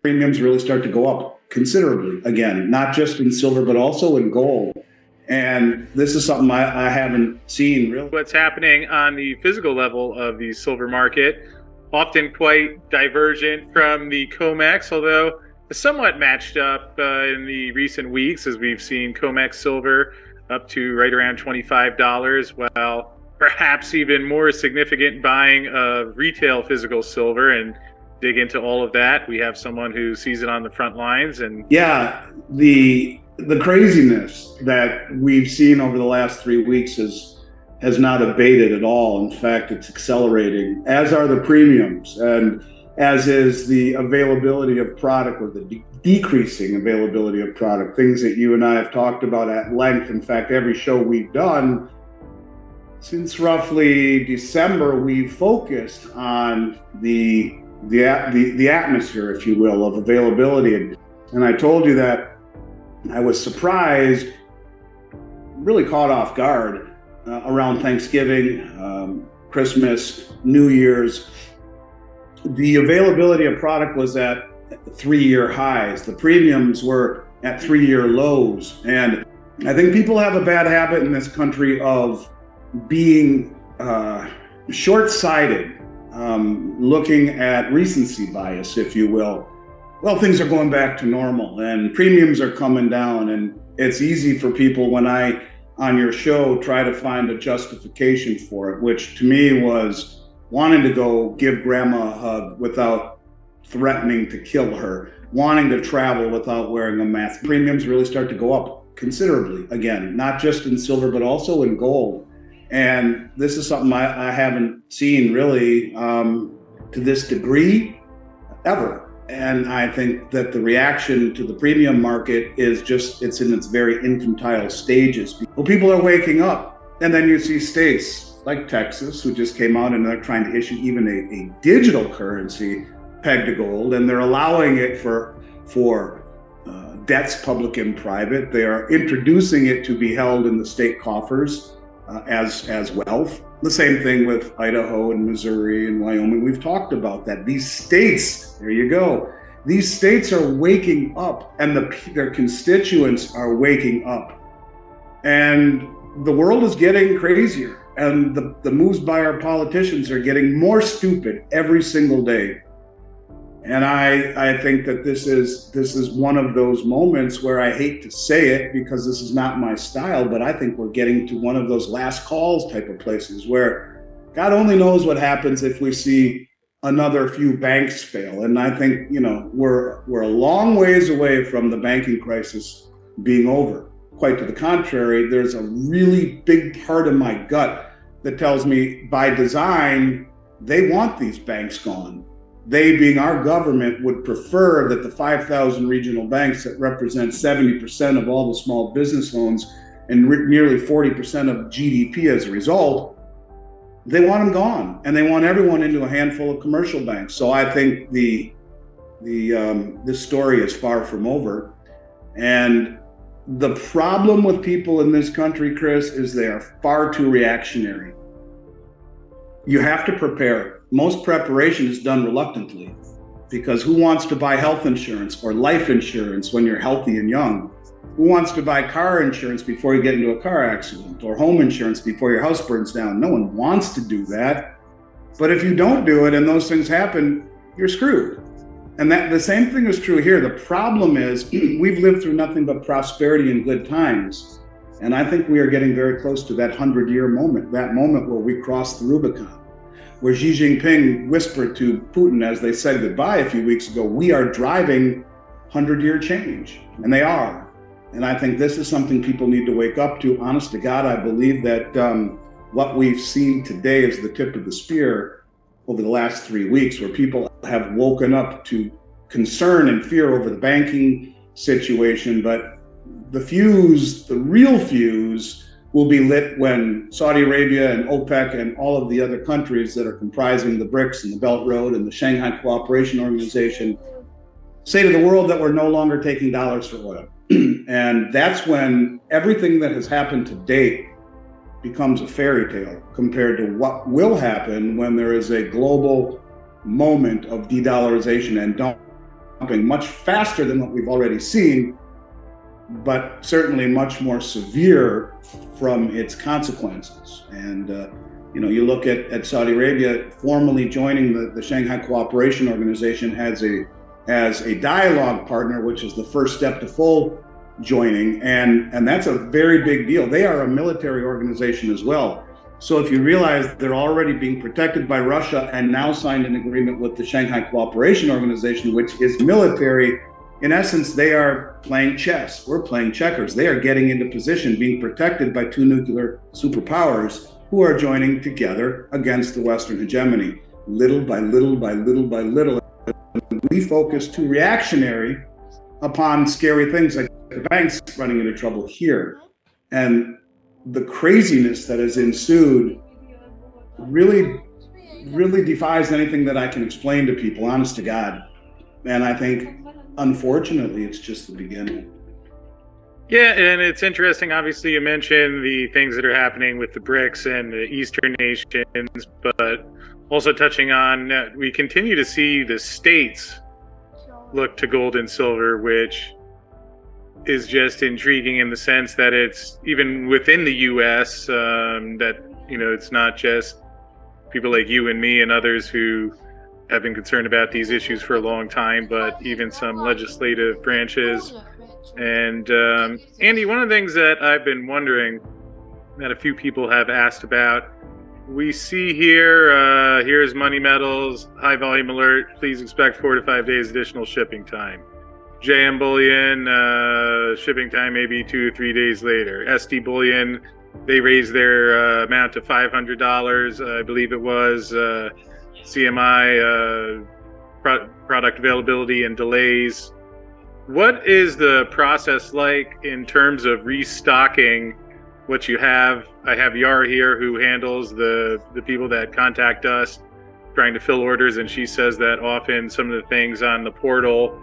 premiums really start to go up considerably again, not just in silver, but also in gold. And this is something I haven't seen really. What's happening on the physical level of the silver market, often quite divergent from the COMEX, although somewhat matched up in the recent weeks, as we've seen COMEX silver up to right around $25, while perhaps even more significant buying of retail physical silver. And dig into all of that. We have someone who sees it on the front lines. And yeah, the craziness that we've seen over the last 3 weeks has not abated at all. In fact, it's accelerating, as are the premiums, and as is the availability of product, or the decreasing availability of product, things that you and I have talked about at length. In fact, every show we've done since roughly December, we've focused on the atmosphere, if you will, of availability. And I told you that I was surprised, really caught off guard around Thanksgiving, Christmas, New Year's. The availability of product was at 3-year highs. The premiums were at 3-year lows. And I think people have a bad habit in this country of being short-sighted, looking at recency bias, if you will. Well, things are going back to normal and premiums are coming down, and it's easy for people when I, on your show, try to find a justification for it, which to me was wanting to go give grandma a hug without threatening to kill her, wanting to travel without wearing a mask. Premiums really start to go up considerably again, not just in silver, but also in gold. And this is something I haven't seen really to this degree ever. And I think that the reaction to the premium market is just, it's in its very infantile stages. Well, people are waking up. And then you see states like Texas, who just came out and they're trying to issue even a digital currency pegged to gold, and they're allowing it for debts, public and private. They are introducing it to be held in the state coffers as wealth. The same thing with Idaho and Missouri and Wyoming. We've talked about that. These states, there you go. These states are waking up, and their constituents are waking up. And the world is getting crazier, and the moves by our politicians are getting more stupid every single day. And I think that this is one of those moments where I hate to say it because this is not my style, but I think we're getting to one of those last calls type of places where God only knows what happens if we see another few banks fail. And I think, we're a long ways away from the banking crisis being over. Quite to the contrary, there's a really big part of my gut that tells me by design, they want these banks gone. They, being our government, would prefer that the 5,000 regional banks that represent 70% of all the small business loans and nearly 40% of GDP as a result, they want them gone, and they want everyone into a handful of commercial banks. So I think this story is far from over. And the problem with people in this country, Chris, is they are far too reactionary. You have to prepare. Most preparation is done reluctantly, because who wants to buy health insurance or life insurance when you're healthy and young? Who wants to buy car insurance before you get into a car accident, or home insurance before your house burns down? No one wants to do that. But if you don't do it and those things happen, you're screwed. And that the same thing is true here. The problem is we've lived through nothing but prosperity and good times. And I think we are getting very close to that 100-year moment, that moment where we cross the Rubicon, where Xi Jinping whispered to Putin as they said goodbye a few weeks ago, we are driving 100-year change. And they are. And I think this is something people need to wake up to. Honest to God, I believe that what we've seen today is the tip of the spear over the last 3 weeks, where people have woken up to concern and fear over the banking situation. But the fuse, the real fuse, will be lit when Saudi Arabia and OPEC and all of the other countries that are comprising the BRICS and the Belt Road and the Shanghai Cooperation Organization say to the world that we're no longer taking dollars for oil. And that's when everything that has happened to date becomes a fairy tale compared to what will happen when there is a global moment of de-dollarization. And don't jumping much faster than what we've already seen, but certainly much more severe from its consequences. And you look at Saudi Arabia formally joining the Shanghai Cooperation Organization as a dialogue partner, which is the first step to full joining, and that's a very big deal. They are a military organization as well. So if you realize they're already being protected by Russia and now signed an agreement with the Shanghai Cooperation Organization, which is military, in essence, they are playing chess. We're playing checkers. They are getting into position, being protected by two nuclear superpowers who are joining together against the Western hegemony. Little by little by little by little, we focus too reactionary upon scary things like the banks running into trouble here. And the craziness that has ensued really, really defies anything that I can explain to people, honest to God. And I think, unfortunately, it's just the beginning. Yeah, and it's interesting. Obviously, you mentioned the things that are happening with the BRICS and the Eastern nations, but also touching on, we continue to see the states look to gold and silver, which is just intriguing in the sense that it's even within the U.S. That it's not just people like you and me and others who have been concerned about these issues for a long time, but even some legislative branches. And Andy, one of the things that I've been wondering that a few people have asked about, we see here, here's Money Metals, high volume alert, please expect 4 to 5 days additional shipping time. JM Bullion, shipping time maybe 2 to 3 days later. SD Bullion, they raised their amount to $500, I believe it was. CMI, product availability and delays. What is the process like in terms of restocking what you have? I have Yar here who handles the people that contact us trying to fill orders, and she says that often some of the things on the portal